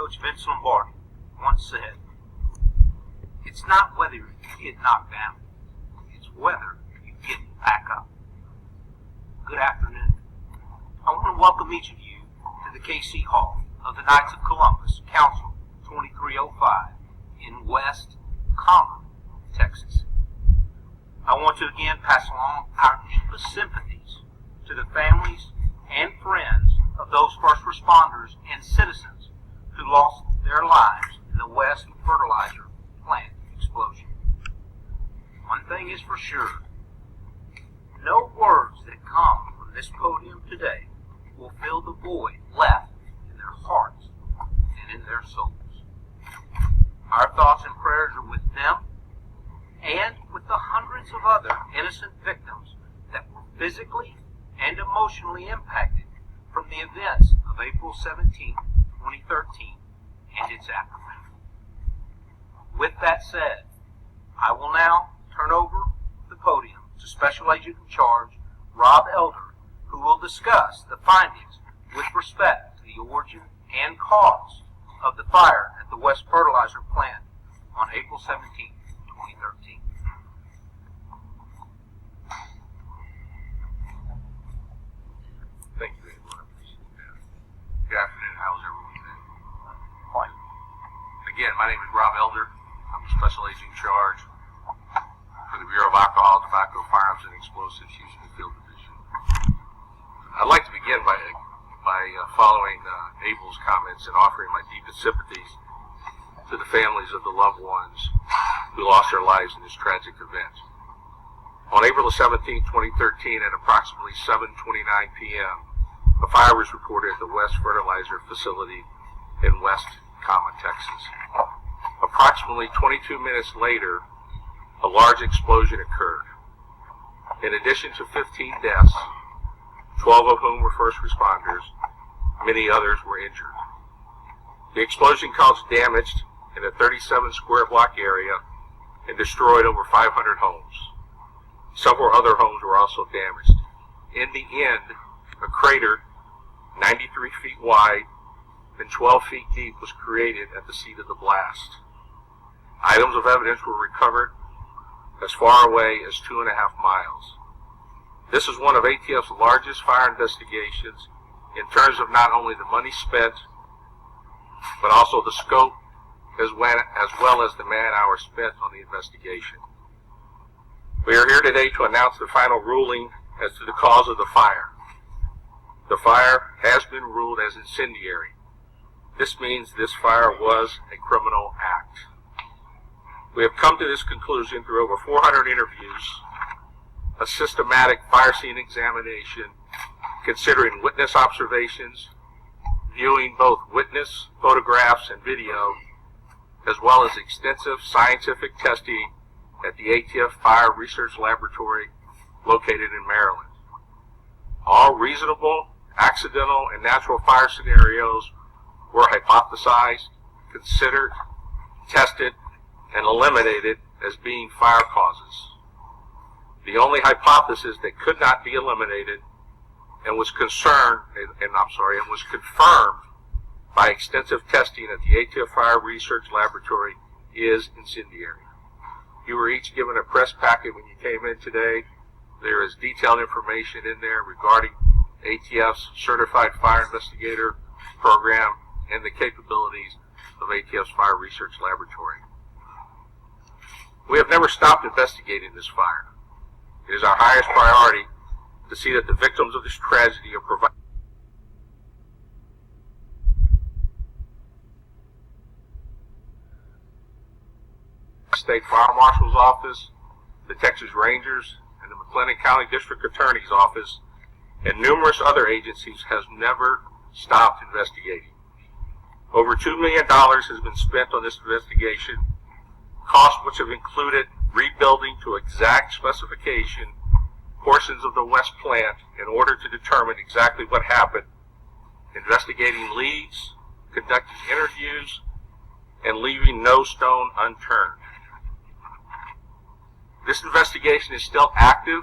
Coach Vince Lombardi once said, "It's not whether you get knocked down, it's whether you get back up." Good afternoon. I want to welcome each of you to the KC Hall of the Knights of Columbus, Council 2305 in West Common, Texas. I want to again pass along our deepest sympathies to the families and friends of those first responders and citizens who lost their lives in the West Fertilizer plant explosion. One thing is for sure, no words that come from this podium today will fill the void left in their hearts and in their souls. Our thoughts and prayers are with them and with the hundreds of other innocent victims that were physically and emotionally impacted from the events of April 17, 2013 and its aftermath. With that said, I will now turn over the podium to Special Agent in Charge Rob Elder, who will discuss the findings with respect to the origin and cause of the fire at the West Fertilizer plant on April 17, 2013. Thank you, everyone. Good afternoon. How's everyone today? Fine. Again, my name is Rob Elder. I'm a Special Agent in Charge for the Bureau of Alcohol, Tobacco, Firearms, and Explosives, Houston Field Division. I'd like to begin by following Abel's comments and offering my deepest sympathies to the families of the loved ones who lost their lives in this tragic event. On April 17, 2013, at approximately 7:29 p.m., a fire was reported at the West Fertilizer facility in West Common, Texas. Approximately 22 minutes later, a large explosion occurred. In addition to 15 deaths, 12 of whom were first responders, many others were injured. The explosion caused damage in a 37 square block area and destroyed over 500 homes. Several other homes were also damaged. In the end, a crater 93 feet wide and 12 feet deep was created at the seat of the blast. Items of evidence were recovered as far away as 2.5 miles. This is one of ATF's largest fire investigations in terms of not only the money spent, but also the scope as well as the man-hours spent on the investigation. We are here today to announce the final ruling as to the cause of the fire. The fire has been ruled as incendiary. This means this fire was a criminal act. We have come to this conclusion through over 400 interviews, a systematic fire scene examination, considering witness observations, viewing both witness photographs and video, as well as extensive scientific testing at the ATF Fire Research Laboratory located in Maryland. All reasonable, accidental, and natural fire scenarios were hypothesized, considered, tested, and eliminated as being fire causes. The only hypothesis that could not be eliminated and was confirmed by extensive testing at the ATF Fire Research Laboratory is incendiary. You were each given a press packet when you came in today. There is detailed information in there regarding ATF's Certified Fire Investigator program and the capabilities of ATF's Fire Research Laboratory. We have never stopped investigating this fire. It is our highest priority to see that the victims of this tragedy are provided State Fire Marshal's Office, the Texas Rangers, and the McLennan County District Attorney's Office, and numerous other agencies has never stopped investigating. Over $2 million has been spent on this investigation, costs which have included rebuilding to exact specification portions of the West plant in order to determine exactly what happened, investigating leads, conducting interviews, and leaving no stone unturned. This investigation is still active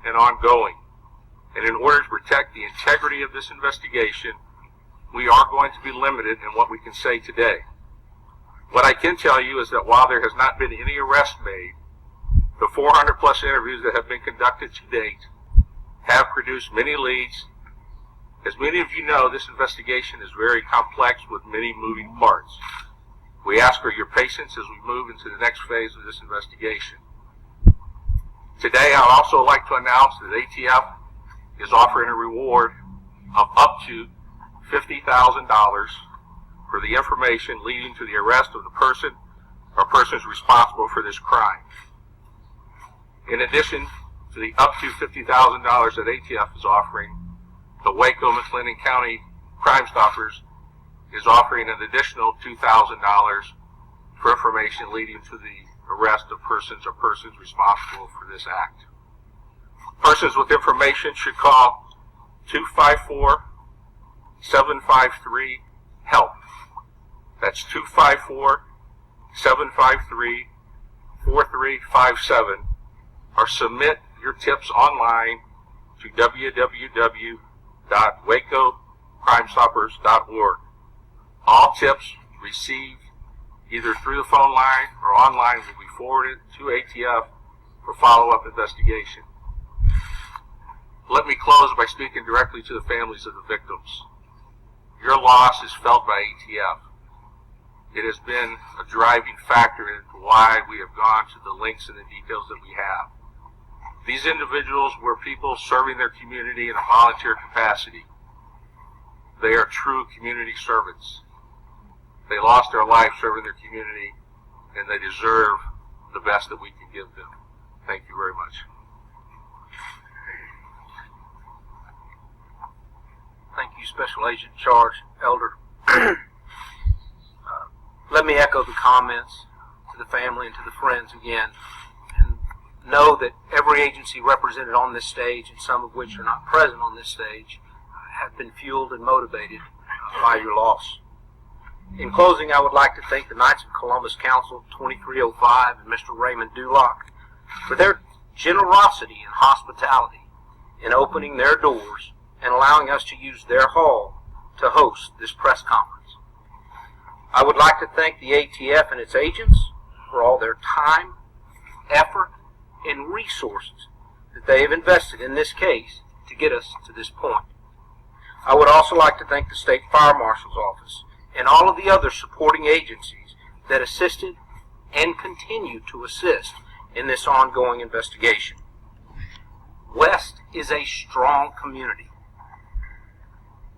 and ongoing, and in order to protect the integrity of this investigation, we are going to be limited in what we can say today. What I can tell you is that while there has not been any arrest made, the 400 plus interviews that have been conducted to date have produced many leads. As many of you know, this investigation is very complex with many moving parts. We ask for your patience as we move into the next phase of this investigation. Today, I would also like to announce that ATF is offering a reward of up to $50,000 for the information leading to the arrest of the person or persons responsible for this crime. In addition to the up to $50,000 that ATF is offering, the Waco McLennan County Crime Stoppers is offering an additional $2,000 for information leading to the arrest of persons or persons responsible for this act. Persons with information should call 254-753-HELP. That's 254-753-4357, or submit your tips online to www.wacocrimestoppers.org. All tips received either through the phone line or online will be forwarded to ATF for follow-up investigation. Let me close by speaking directly to the families of the victims. Your loss is felt by ATF. It has been a driving factor into why we have gone to the lengths and the details that we have. These individuals were people serving their community in a volunteer capacity. They are true community servants. They lost their life serving their community, and they deserve the best that we can give them. Thank you very much. Thank you, Special Agent Charge Elder. Let me echo the comments to the family and to the friends again, and know that every agency represented on this stage, and some of which are not present on this stage, have been fueled and motivated by your loss. In closing, I would like to thank the Knights of Columbus Council 2305 and Mr. Raymond Dulock for their generosity and hospitality in opening their doors and allowing us to use their hall to host this press conference. I would like to thank the ATF and its agents for all their time, effort, and resources that they have invested in this case to get us to this point. I would also like to thank the State Fire Marshal's Office and all of the other supporting agencies that assisted and continue to assist in this ongoing investigation. West is a strong community.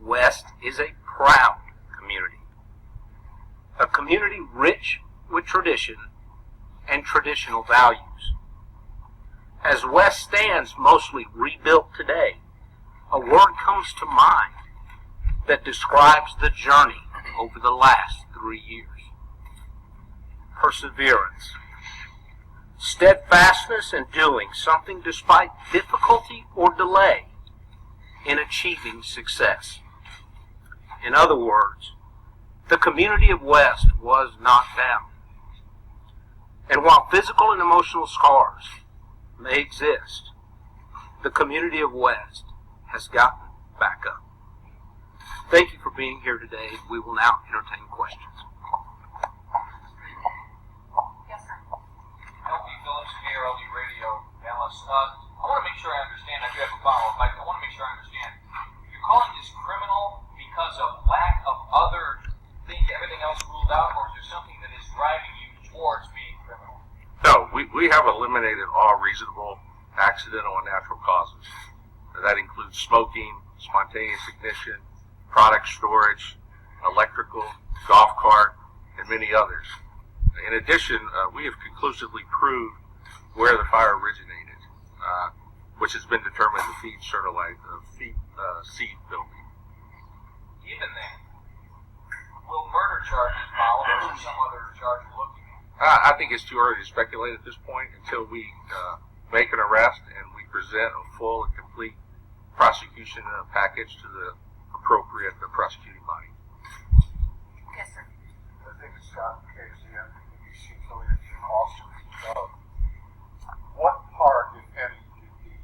West is a proud community. A community rich with tradition and traditional values. As West stands mostly rebuilt today, a word comes to mind that describes the journey over the last 3 years. Perseverance. Steadfastness in doing something despite difficulty or delay in achieving success. In other words, the community of West was not down. And while physical and emotional scars may exist, the community of West has gotten back up. Thank you for being here today. We will now entertain questions. Yes, sir. LD Phillips, KRLD Radio, Dallas. I want to make sure I understand. I do have a follow-up. I want to make sure I understand. You're calling this criminal because of lack of other things, everything else ruled out, or is there something that is driving you towards being criminal? No, we have eliminated all reasonable accidental and natural causes. That includes smoking, spontaneous ignition, product storage, electrical, golf cart, and many others. In addition, we have conclusively proved where the fire originated, which has been determined to feed seed building. Even then, will murder charges follow, or is there some other charge you're looking at? I think it's too early to speculate at this point until we make an arrest and we present a full and complete prosecution package to the appropriate prosecuting body. Yes, sir. I think it's Scott Casey, and he seems to lead to Austin. What part, if any, did the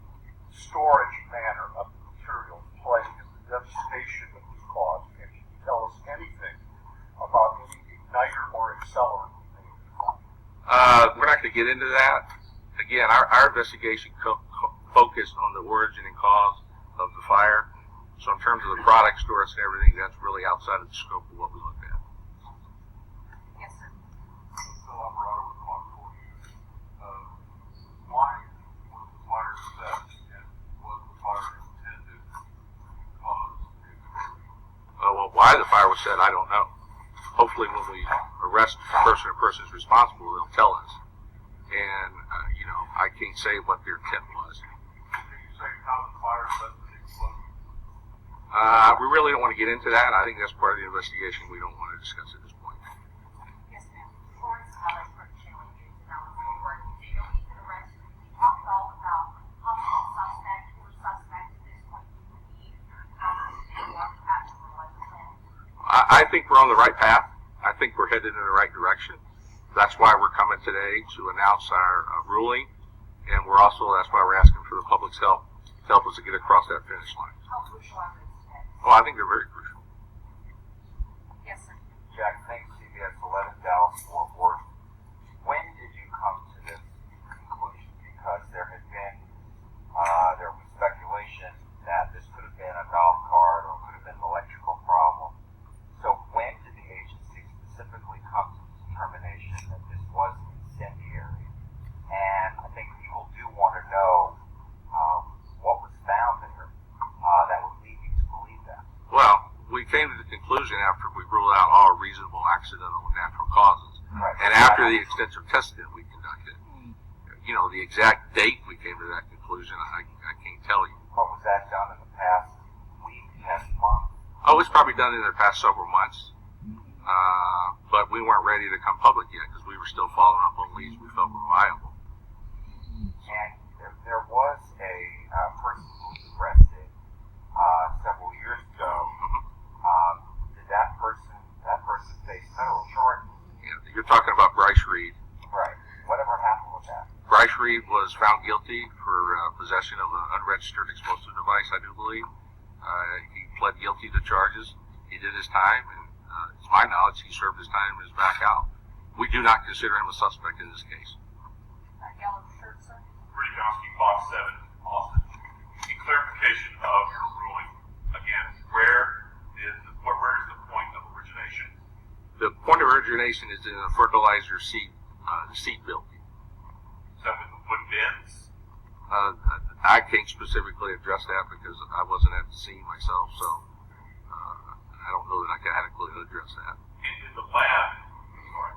storage manner of the material play in the devastation that was caused? And can you We're not going to get into that. Again, our investigation focused on the origin and cause of the fire. So in terms of the product source and everything, that's really outside of the scope of what we looked at. Yes, sir. So Alvarado with Law Enforcement. Why was the fire set and was the fire intended to cause the explosion? Well, why the fire was set, I don't know. Hopefully when we arrest the person or persons responsible, they'll tell us. And, I can't say what their intent was. Can you say how the fire led to the explosion? We really don't want to get into that. I think that's part of the investigation we don't want to discuss at this point. Yes, ma'am. Florence College for Chile is now forward. They don't need to arrest. We talked all about possible suspect or suspect at this point. We need after the life plan. I think we're on the right path. I think we're headed in the right direction. That's why we're coming today to announce our ruling, and that's why we're asking for the public's help to help us to get across that finish line. How crucial are those today? Oh, I think they're very crucial. Yes, sir. Jack, thanks, CBS 11 Dallas Fort Worth. When did you come to this conclusion? Because there was speculation that this could have been a golf cart or could have been an electrical problem. So when did the agency specifically come to the determination that this was incendiary? And I think people do want to know what was found there that would lead you to believe that. Well, we came to the conclusion after we ruled out all reasonable accidental and natural causes. Right. And after the extensive testing we conducted, the exact date we came to that conclusion, I can't tell you. What was that done in the past week, past month? Oh, it's probably done in the past several months. But we weren't ready to come public yet because we were still following up on leads we felt were viable. And there was a person who was arrested several years ago. Did that person face federal charges? You're talking about Bryce Reed. Right. Whatever happened with that? Bryce Reed was found guilty for possession of an unregistered explosive device, I do believe. He pled guilty to charges. He did his time, and to my knowledge, he served his time and is back out. We do not consider him a suspect in this case. Yellow shirt, sir. Rudy Johnson, Fox 7, Austin. In clarification of your ruling, again, where is the point of origination? The point of origination is in the fertilizer seed building. Is that with the wood bins? I can't specifically address that because I wasn't at the scene myself, so I don't know that I can adequately address that. And did the lab, sorry,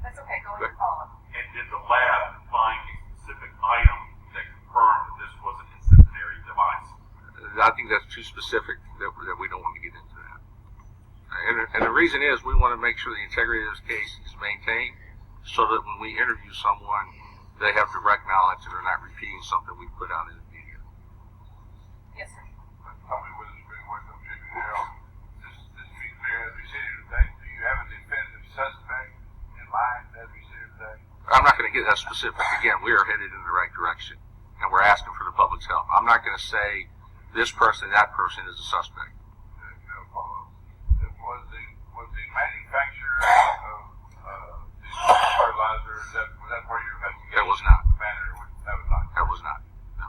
That's okay. Go Okay. ahead and follow up. and did the lab find a specific item that confirmed that this was an incendiary device? I think that's too specific that we don't want to get into that. And the reason is we want to make sure the integrity of this case is maintained so that when we interview someone, they have direct knowledge and they're not repeating something we put out in the media. Yes, sir. Tell me whether it's been working on Chicken Harold. Just to be clear, as we sit here today, do you have a definitive suspect in mind as we sit here today? I'm not going to get that specific. Again, we are headed in the right direction, and we're asking for the public's help. I'm not going to say this person, that person is a suspect. Was the manufacturer of the fertilizer, was that where your investigation? That was not. The manager, that was not. That was not. No.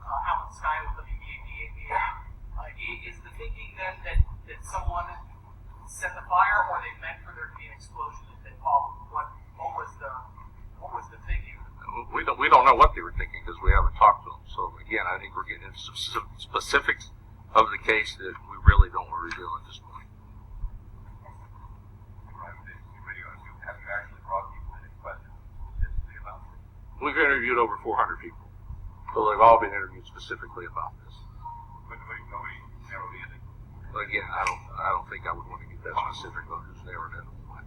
Alan Sky with WBAP. Is the thinking then that someone set the fire, or they meant for there to be an explosion that followed? What was the thinking? We don't know what they were thinking because we haven't talked to them. So again, I think we're getting into some specifics of the case that we really don't want to reveal at this point. Have you actually brought people in and questioned specifically about this? We've interviewed over 400 people, so they've all been interviewed specifically about this. But nobody narrowed in it. But again, I don't think I would want to get that specific on who's narrowed in on what.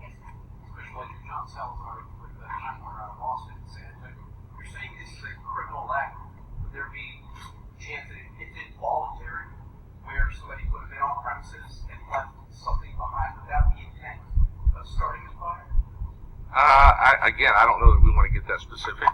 Special Agent John Salazar with the 911 out of Austin and San Antonio. You're saying this is a criminal act. Would there be a chance that it's involuntary, where somebody would have been on premises and left something behind without the intent of starting a fire? I don't know that we want to get that specific.